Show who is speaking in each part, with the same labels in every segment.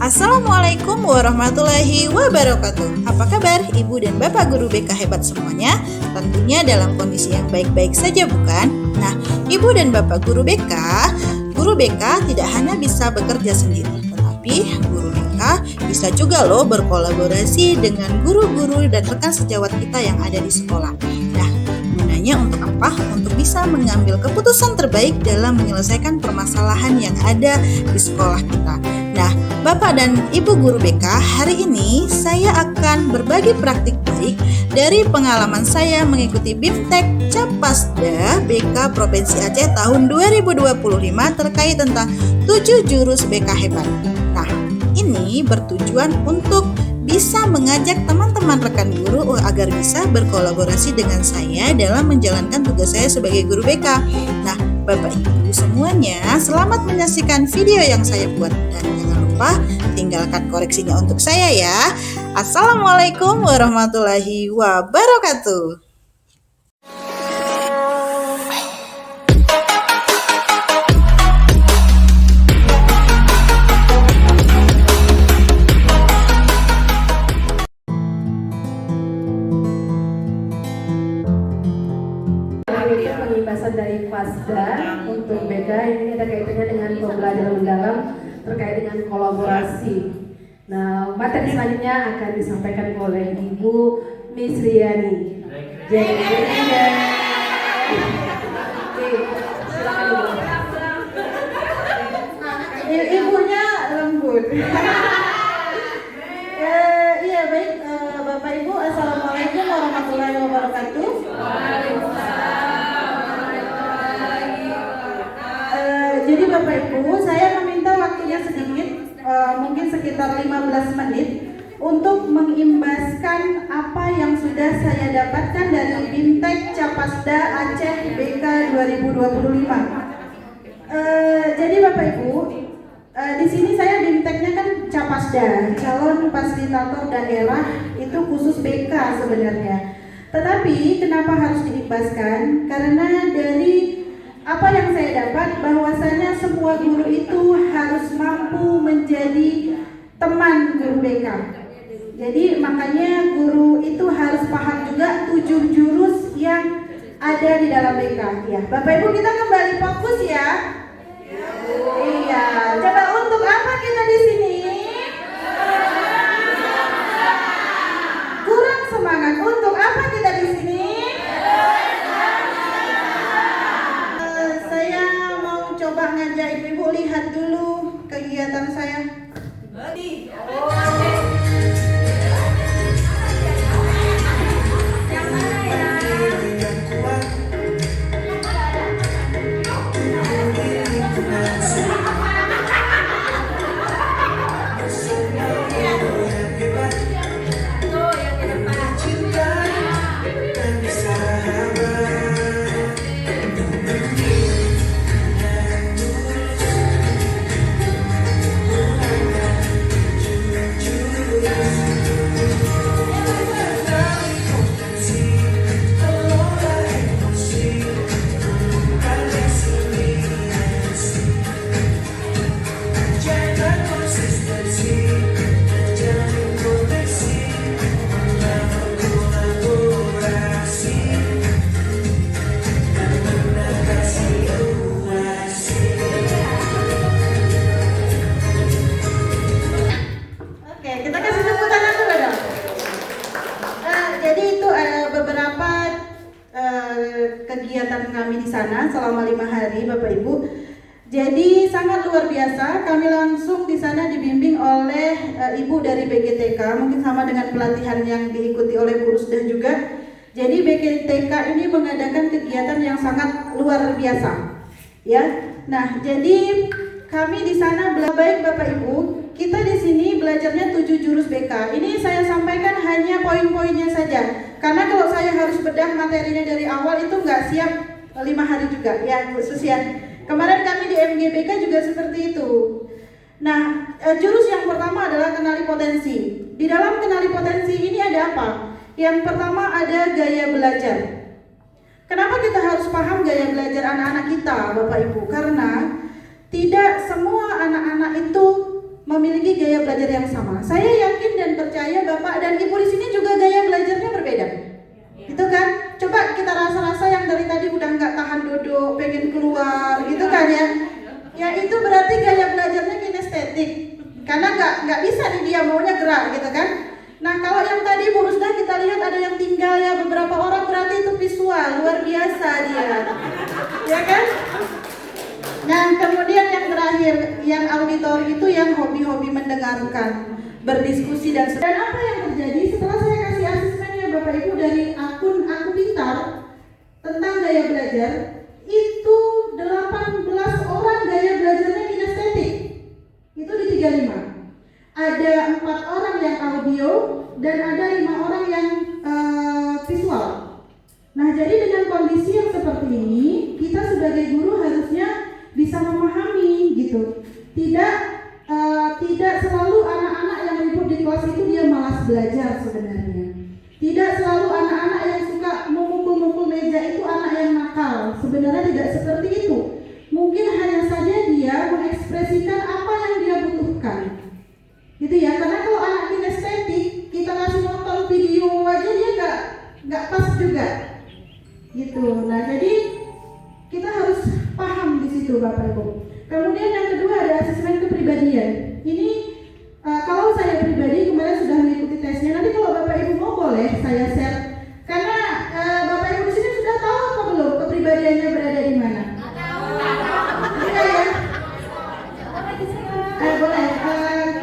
Speaker 1: Assalamualaikum warahmatullahi wabarakatuh. Apa kabar Ibu dan Bapak Guru BK hebat semuanya? Tentunya dalam kondisi yang baik-baik saja bukan? Nah, Ibu dan Bapak Guru BK tidak hanya bisa bekerja sendiri, tetapi Guru BK bisa juga loh berkolaborasi dengan guru-guru dan rekan sejawat kita yang ada di sekolah. Nah, gunanya untuk apa? Untuk bisa mengambil keputusan terbaik dalam menyelesaikan permasalahan yang ada di sekolah kita. Nah, Bapak dan Ibu Guru BK, hari ini saya akan berbagi praktik baik dari pengalaman saya mengikuti BIMTEK Capasda BK Provinsi Aceh tahun 2025 terkait tentang 7 jurus BK hebat. Nah, ini bertujuan untuk bisa mengajak teman-teman rekan guru agar bisa berkolaborasi dengan saya dalam menjalankan tugas saya sebagai guru BK. Nah, Bapak Ibu semuanya, selamat menyaksikan video yang saya buat dan jangan lupa tinggalkan koreksinya untuk saya ya. Assalamualaikum warahmatullahi wabarakatuh.
Speaker 2: Pembahasan dari Pasda untuk BK ini ada kaitannya dengan pembelajaran mendalam terkait dengan kolaborasi. Nah, materi selanjutnya akan disampaikan oleh Ibu Miss Riani. Jadi, silakan Ibu. Ibunya lembut. Iya baik, Bapak Ibu, Assalamualaikum warahmatullahi wabarakatuh. Jadi Bapak Ibu, saya meminta waktunya sedikit, mungkin sekitar 15 menit untuk mengimbaskan apa yang sudah saya dapatkan dari BIMTEK Capasda Aceh BK 2025. Jadi Bapak Ibu, di sini saya BIMTEK-nya kan Capasda, calon fasilitator daerah, itu khusus BK sebenarnya. Tetapi kenapa harus diimbaskan? Karena dari apa yang saya dapat bahwasanya semua guru itu harus mampu menjadi teman guru BK. Jadi makanya guru itu harus paham juga 7 jurus yang ada di dalam BK. Ya, Bapak Ibu kita kembali fokus ya. Iya, coba untuk apa kita di sini? Kurang semangat. Untuk apa kita di sini? Coba ngajak ibu lihat dulu kegiatan saya. Kegiatan kami di sana selama 5 hari Bapak Ibu. Jadi sangat luar biasa. Kami langsung di sana dibimbing oleh Ibu dari BGTK, mungkin sama dengan pelatihan yang diikuti oleh Purusda juga. Jadi BGTK ini mengadakan kegiatan yang sangat luar biasa. Ya. Nah, jadi kami di sana baik Bapak Ibu, kita di sini belajarnya 7 jurus BK. Ini saya sampaikan hanya poin-poinnya saja. Karena kalau saya harus bedah materinya dari awal itu nggak siap 5 hari juga ya khusus ya. Kemarin kami di MGBK juga seperti itu. Nah, jurus yang pertama adalah kenali potensi. Di dalam kenali potensi ini ada apa? Yang pertama ada gaya belajar. Kenapa kita harus paham gaya belajar anak-anak kita, Bapak Ibu? Karena tidak semua anak-anak itu memiliki gaya belajar yang sama. Saya yakin dan percaya Bapak dan Ibu di sini juga gaya belajarnya berbeda. Gitu kan? Coba kita rasa-rasa yang dari tadi udah nggak tahan duduk, pengen keluar, gitu kan ya? Ya itu berarti gaya belajarnya kinestetik. Karena nggak bisa nih dia maunya gerak, gitu kan? Nah kalau yang tadi Bu Rusda kita lihat ada yang tinggal ya beberapa orang, berarti itu visual, luar biasa dia. Ya kan? Nah kemudian yang terakhir, yang auditor itu yang hobi-hobi mendengarkan, berdiskusi dan apa yang terjadi setelah saya kasih asesmennya Bapak Ibu dari akun Aku Pintar tentang gaya belajar, itu 18 orang gaya belajarnya kinestetik. Itu di 35. Ada 4 orang yang audio dan ada 5 orang yang visual. Nah jadi dengan kondisi yang seperti ini, kita sebagai guru harusnya bisa memahami gitu. Tidak selalu anak-anak yang ribut di kelas itu dia malas belajar sebenarnya. Tidak selalu anak-anak yang suka memukul-mukul meja itu anak yang nakal. Sebenarnya tidak seperti itu. Mungkin hanya saja dia mengekspresikan apa yang dia butuhkan. Gitu ya, karena kalau anak kinestetik kita kasih nonton video aja dia nggak pas juga. Gitu. Nah, jadi kita harus paham di situ Bapak Ibu. Kemudian yang kedua ada asesmen kepribadian. Ini kalau saya pribadi kemarin sudah mengikuti tesnya. Nanti kalau Bapak Ibu mau boleh saya share. Karena Bapak Ibu di sini sudah tahu apa belum kepribadiannya berada di mana? Iya ya. Boleh.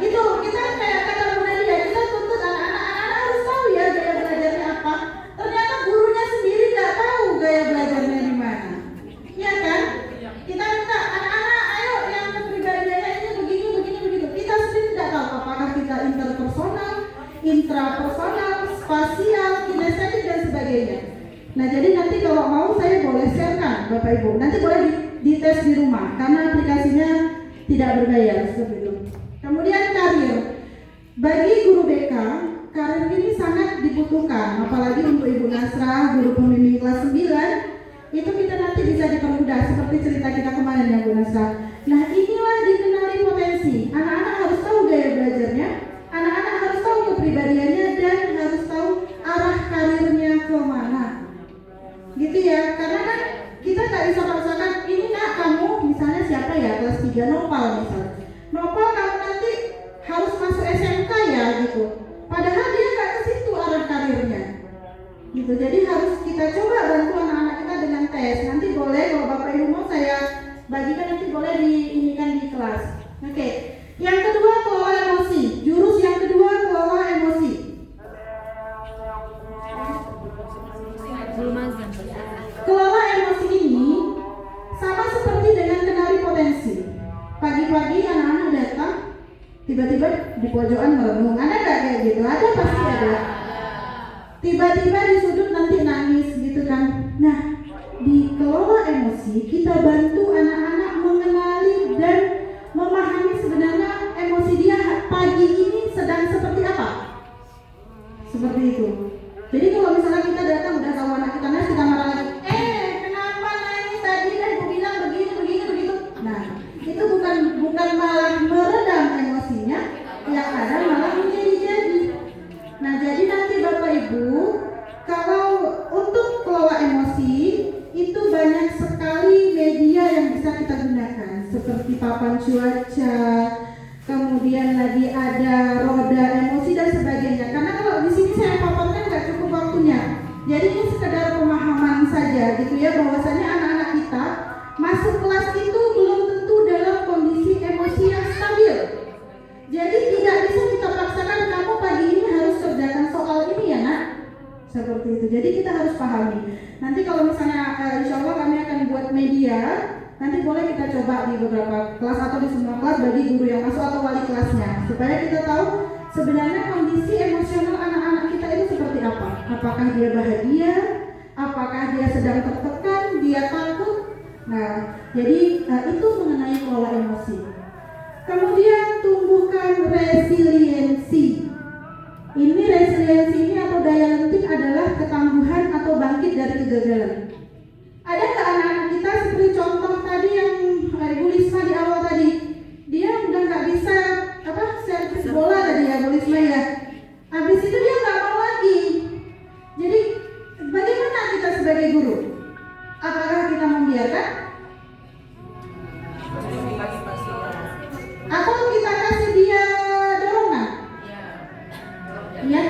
Speaker 2: Itu kita kayak kata Bu Nadia, kita tuntut anak-anak harus tahu ya gaya belajarnya apa. Ternyata gurunya sendiri nggak tahu gaya belajarnya di mana. Iya kan? Kita minta anak-anak ayo yang kepribadiannya ini begini begitu. Kita sendiri tidak tahu apakah kita interpersonal, intrapersonal, spasial, kinestetik dan sebagainya. Nah jadi nanti kalau mau saya boleh sharekan Bapak Ibu. Nanti boleh dites di rumah karena aplikasinya tidak berbayar seperti itu. Kemudian karir. Bagi guru BK, karir ini sangat dibutuhkan, apalagi untuk Ibu Nasra, guru pembimbing kelas 9. Itu kita nanti bisa dipermudah seperti cerita kita kemarin ya Bu Nasra. Nah inilah dikenali potensi. Anak-anak harus tahu gaya belajarnya, anak-anak harus tahu kepribadiannya dan harus tahu arah karirnya kemana. Gitu ya, karena kan kita nggak bisa paksakan ini nak kamu misalnya siapa ya kelas 3 Nopal misalnya. Nopal kamu nanti harus masuk SMK ya gitu. Padahal dia nggak ke situ arah karirnya. Gitu. Jadi harus kita coba bantu anak-anak kita dengan tes. Nanti boleh kalau Bapak Ibu mau saya bagikan nanti boleh diinikan di kelas. Oke. Yang kedua kelola emosi. Jurus yang kedua kelola emosi. Kelola emosi ini sama seperti dengan kenali potensi. Pagi-pagi anak-anak datang, tiba-tiba di pojokan merenung. Ada nggak kayak gitu? Ada, pasti ada. Tiba-tiba di sudut nanti nangis gitu kan. Nah, di kelola emosi kita bantu anak-anak mengenali dan memahami sebenarnya emosi dia pagi ini sedang seperti apa. Seperti itu. Jadi kalau misalnya kita datang udah tahu anak kita nangis, kita marah lagi. Kenapa nangis tadi? Dan aku bilang begini begitu. Nah, itu bukan malah meredam emosinya, yang ada malah menjadi. Nah, jadi nanti Bapak Ibu, kalau untuk kelola emosi itu banyak sekali media yang bisa kita gunakan, seperti papan cuaca, kemudian lagi ada roda emosi dan sebagainya. Karena kalau di sini saya paparkan nggak cukup waktunya. Jadi ini sekedar pemahaman saja, gitu ya, bahwasanya anak-anak kita masuk kelas itu belum tentu dalam kondisi emosi yang stabil. Jadi tidak bisa kita paksakan kamu pagi ini harus kerjakan soal ini ya nak. Seperti itu. Jadi kita harus pahami. Nanti kalau misalnya insya Allah kami akan buat media. Nanti boleh kita coba di beberapa kelas atau di semua kelas bagi guru yang masuk atau wali kelasnya, supaya kita tahu sebenarnya kondisi emosional anak-anak kita itu seperti apa. Apakah dia bahagia? Apakah dia sedang tertekan? Dia takut? Nah, jadi itu mengenai kelola emosi. Kemudian tumbuhkan resiliensi. Ini resiliensi ini atau daya lentik adalah ketangguhan atau bangkit dari kegagalan. Ada nggak anak-anak kita seperti contoh tadi yang Ibu Lisma di awal tadi, dia udah nggak bisa dia kan? Atau kita kasih dia dorongan? Ya,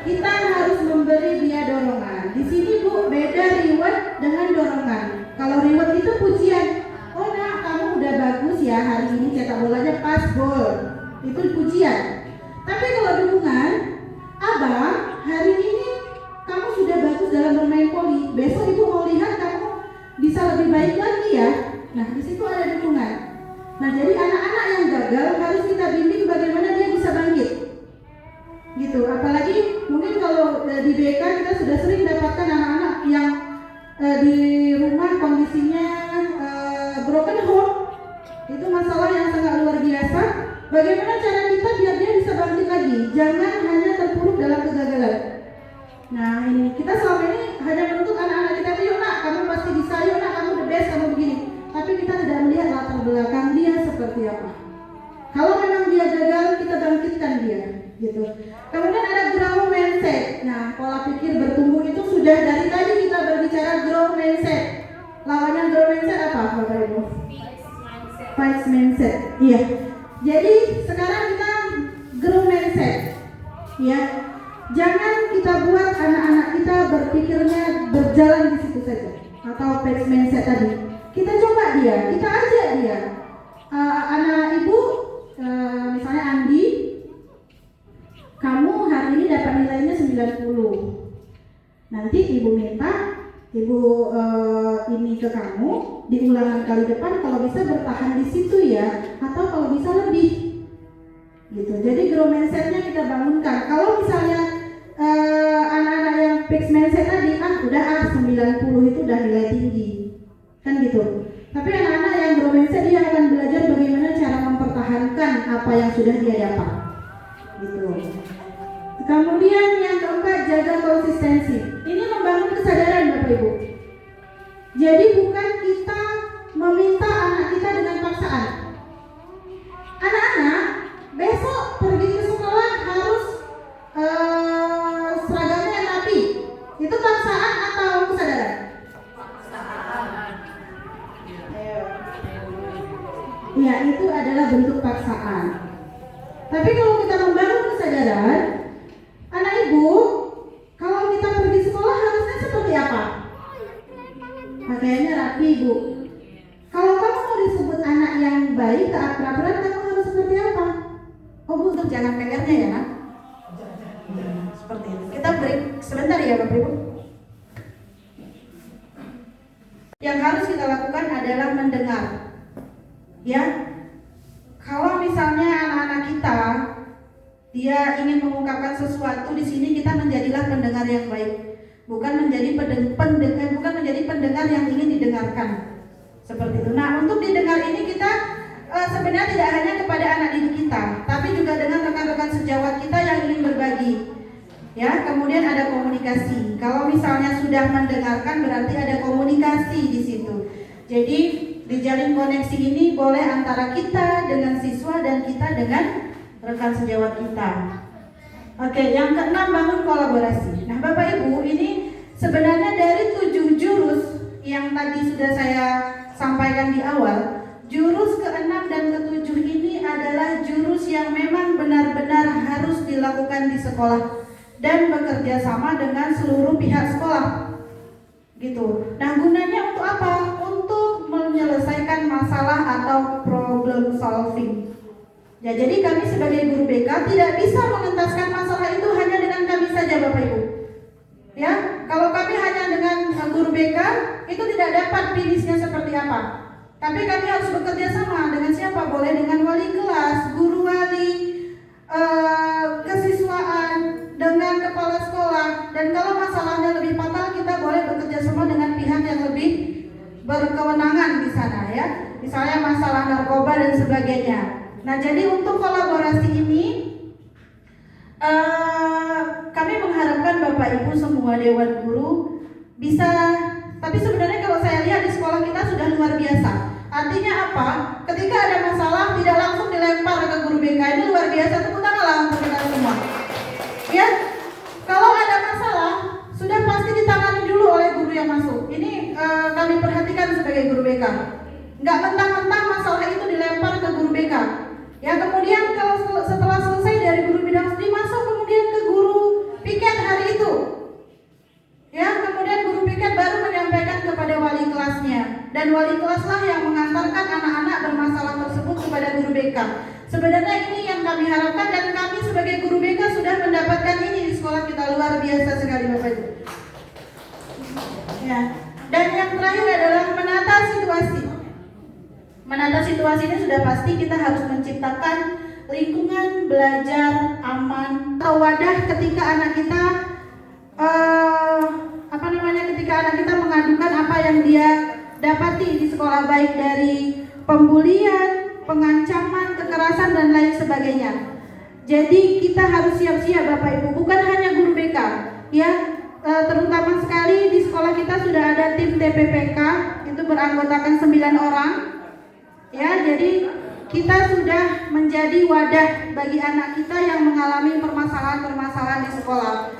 Speaker 2: kita harus memberi dia dorongan. Di sini Bu, beda reward dengan dorongan. Kalau reward itu pujian. Oh nak, kamu udah bagus ya hari ini cetak bolanya pas gol. Itu pujian. Tapi kalau dukungan, abang hari ini kamu sudah bagus dalam bermain voli. Besok ibu mau lihat kamu bisa lebih baik lagi ya. Nah di situ ada dukungan. Nah jadi anak-anak yang gagal harus kita bimbing bagaimana dia bisa bangkit. Gitu. Apalagi mungkin kalau di BK kita sudah sering dapatkan anak-anak yang di rumah kondisinya broken home. Itu masalah yang sangat luar biasa. Bagaimana cara kita biar dia bisa bangkit lagi? Jangan hanya terpuruk dalam kegagalan. Nah ini kita selama ini hanya menuntut anak-anak kita, yuk nak kamu pasti bisa, yuk nak kamu the best, kamu begini. Tapi kita tidak melihat latar belakang dia seperti apa. Kalau memang dia gagal, kita bangkitkan dia, gitu. Kemudian ada grow mindset. Nah pola pikir bertumbuh itu sudah dari tadi kita berbicara grow mindset. Lawannya grow mindset apa Bapak Ibu? Fixed mindset. Iya. Jadi sekarang kita grow mindset, ya. Jangan kita buat anak-anak kita berpikirnya berjalan di situ saja atau fixed mindset tadi. Kita coba dia, kita ajak dia. Anak ibu, misalnya Andi, kamu hari ini dapat nilainya 90. Nanti ibu minta, ibu ini ke kamu di ulangan kali depan kalau bisa bertahan di situ ya, atau kalau bisa lebih. Gitu. Jadi grow mindset-nya kita bangunkan. Kalau misalnya anak-anak yang fixed mindset tadi, udah 90 itu udah nilai tinggi. Kan gitu. Tapi anak-anak yang grow mindset dia akan belajar bagaimana cara mempertahankan apa yang sudah dia dapat. Gitu. Kemudian yang keempat, jaga konsistensi. Ini membangun kesadaran Bapak Ibu. Jadi bukan kita meminta anak kita dengan paksaan. Anak-anak besok pergi ke sekolah harus seragamnya rapi. Itu paksaan atau kesadaran? Ya, itu adalah bentuk paksaan. Tapi kalau kita membangun kesadaran, anak ibu, kalau kita pergi sekolah harusnya seperti apa? Pakaiannya rapi ibu. Kalau kamu mau disebut anak yang baik, taat peraturan, kamu harus seperti apa? Oh bu, untuk jangan PR-nya ya nak? Seperti itu. Kita break sebentar ya Bapak Ibu. Yang harus kita lakukan adalah mendengar. Ya, kalau misalnya anak-anak kita dia ingin mengungkapkan sesuatu di sini, kita menjadilah pendengar yang baik, bukan menjadi bukan menjadi pendengar yang ingin didengarkan. Seperti itu. Nah, untuk didengar ini kita sebenarnya tidak hanya kepada anak didik kita, tapi juga dengan rekan-rekan sejawat kita yang ingin berbagi. Ya, kemudian ada komunikasi. Kalau misalnya sudah mendengarkan berarti ada komunikasi di situ. Jadi dijalin koneksi ini boleh antara kita dengan siswa dan kita dengan rekan sejawat kita. Oke, yang keenam, bangun kolaborasi. Nah, Bapak Ibu, ini sebenarnya dari 7 jurus yang tadi sudah saya sampaikan di awal, jurus ke-6 dan ke-7 ini adalah jurus yang memang benar-benar harus dilakukan di sekolah dan bekerja sama dengan seluruh pihak sekolah. Gitu. Nah, gunanya untuk apa? Untuk menyelesaikan masalah atau problem solving. Ya, jadi kami sebagai guru BK tidak bisa mengentaskan masalah itu hanya dengan kami saja Bapak Ibu. Ya, kalau kami hanya dengan guru BK itu tidak dapat finishnya seperti apa. Tapi kami harus bekerja sama dengan siapa? Boleh dengan wali kelas, guru wali, kesiswaan, dengan kepala sekolah. Dan kalau masalahnya lebih fatal, kita boleh bekerja sama dengan pihak yang lebih berkewenangan di sana ya. Misalnya masalah narkoba dan sebagainya. Nah, jadi untuk kolaborasi ini kami mengharapkan Bapak Ibu semua Dewan Guru bisa, tapi sebenarnya kalau saya lihat di sekolah kita sudah luar biasa. Artinya apa? Ketika ada masalah tidak langsung dilempar ke guru BK, ini luar biasa. Tepuk tangan lah untuk kita semua. Ya, kalau ada masalah sudah pasti ditangani dulu oleh guru yang masuk. Ini kami perhatikan BK. Nggak mentang-mentang masalah itu dilempar ke guru BK. Ya, kemudian kalau setelah selesai dari guru bidang studi masuk kemudian ke guru piket hari itu. Ya, kemudian guru piket baru menyampaikan kepada wali kelasnya, dan wali kelaslah yang mengantarkan anak-anak bermasalah tersebut kepada guru BK. Sebenarnya ini yang kami harapkan, dan kami sebagai guru BK sudah mendapatkan ini di sekolah kita. Luar biasa sekali Bapak Ibu. Ya. Dan yang terakhir adalah menata situasi. Menata situasi ini sudah pasti kita harus menciptakan lingkungan belajar aman atau wadah ketika anak kita ketika anak kita mengadukan apa yang dia dapati di sekolah, baik dari pembulian, pengancaman, kekerasan dan lain sebagainya. Jadi kita harus siap-siap Bapak Ibu, bukan hanya guru BK ya, terutama sekali di sekolah kita sudah ada tim TPPK, itu beranggotakan 9 orang. Ya, jadi kita sudah menjadi wadah bagi anak kita yang mengalami permasalahan-permasalahan di sekolah.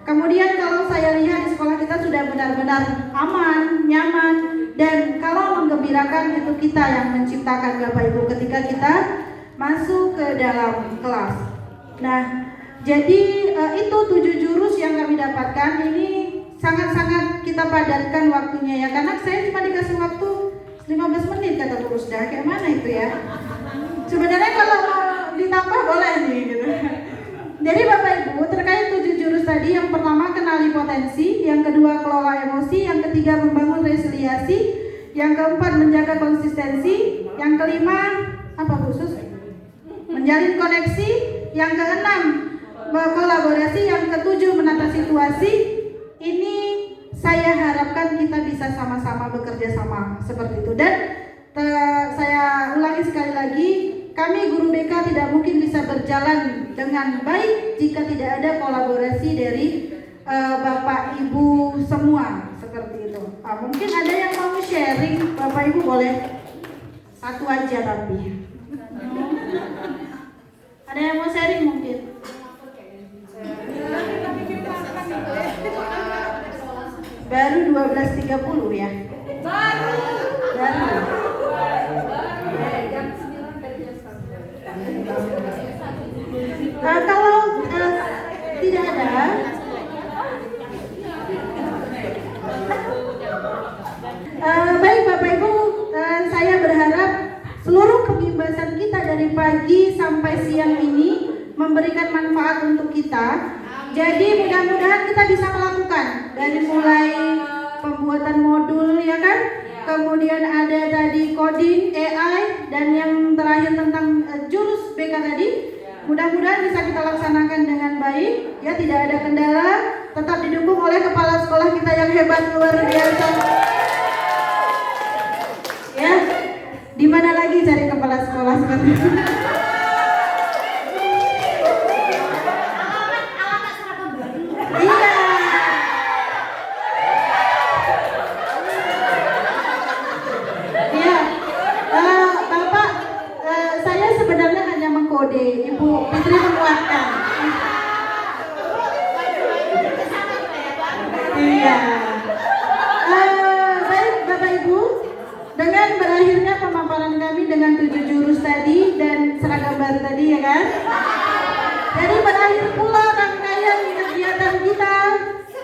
Speaker 2: Kemudian kalau saya lihat di sekolah kita sudah benar-benar aman, nyaman, dan kalau menggembirakan itu kita yang menciptakan Bapak Ibu ketika kita masuk ke dalam kelas. Nah, jadi itu 7 jurus yang kami dapatkan. Ini sangat-sangat kita padatkan waktunya ya, karena saya cuma dikasih waktu 15 menit kata Bu Rusda, kayak mana itu ya? Sebenarnya kalau ditambah boleh nih gitu. Jadi Bapak Ibu, terkait 7 jurus tadi, yang pertama kenali potensi, yang kedua kelola emosi, yang ketiga membangun resiliasi, yang keempat menjaga konsistensi, yang kelima apa khusus? Menjalin koneksi, yang keenam kolaborasi, yang ketujuh menata situasi. Ini saya harapkan kita bisa sama-sama bekerja sama seperti itu. Dan saya ulangi sekali lagi, kami guru BK tidak mungkin bisa berjalan dengan baik jika tidak ada kolaborasi dari Bapak Ibu semua seperti itu. Mungkin ada yang mau sharing, Bapak Ibu boleh satu aja tapi. Ada yang mau sharing mungkin? Baru 12.30 ya? Baru. Kalau tidak ada, baik Bapak Ibu, saya berharap seluruh pembimbingan kita dari pagi sampai siang ini memberikan manfaat untuk kita. Jadi mudah-mudahan kita bisa melakukan dari mulai pembuatan modul ya kan, kemudian ada tadi coding, AI, dan yang terakhir tentang jurus BK tadi. Mudah-mudahan bisa kita laksanakan dengan baik ya, tidak ada kendala, tetap didukung oleh kepala sekolah kita yang hebat luar biasa. Ya, di mana lagi cari kepala sekolah seperti itu? Iya. Iya. Bapak, saya sebenarnya hanya mengkode, Ibu Fitri menguatkan. Iya. Baik Bapak Ibu, dengan berakhirnya pemaparan kami dengan 7 jurus tadi dan seragam baru tadi ya kan. Jadi berakhir pula rangkaian kegiatan kita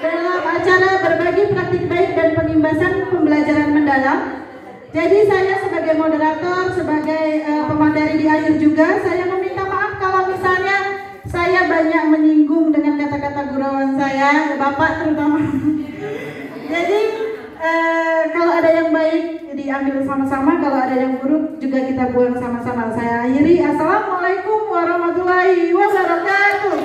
Speaker 2: dalam acara berbagi praktik baik dan pengimbasan pembelajaran mendalam. Jadi saya sebagai moderator, sebagai pemateri di akhir juga, saya meminta maaf kalau misalnya saya banyak menyinggung dengan kata-kata gurauan saya, Bapak terutama. Jadi kalau ada yang baik diambil sama-sama, kalau ada yang buruk juga kita buang sama-sama. Saya akhiri, assalamualaikum warahmatullahi wabarakatuh.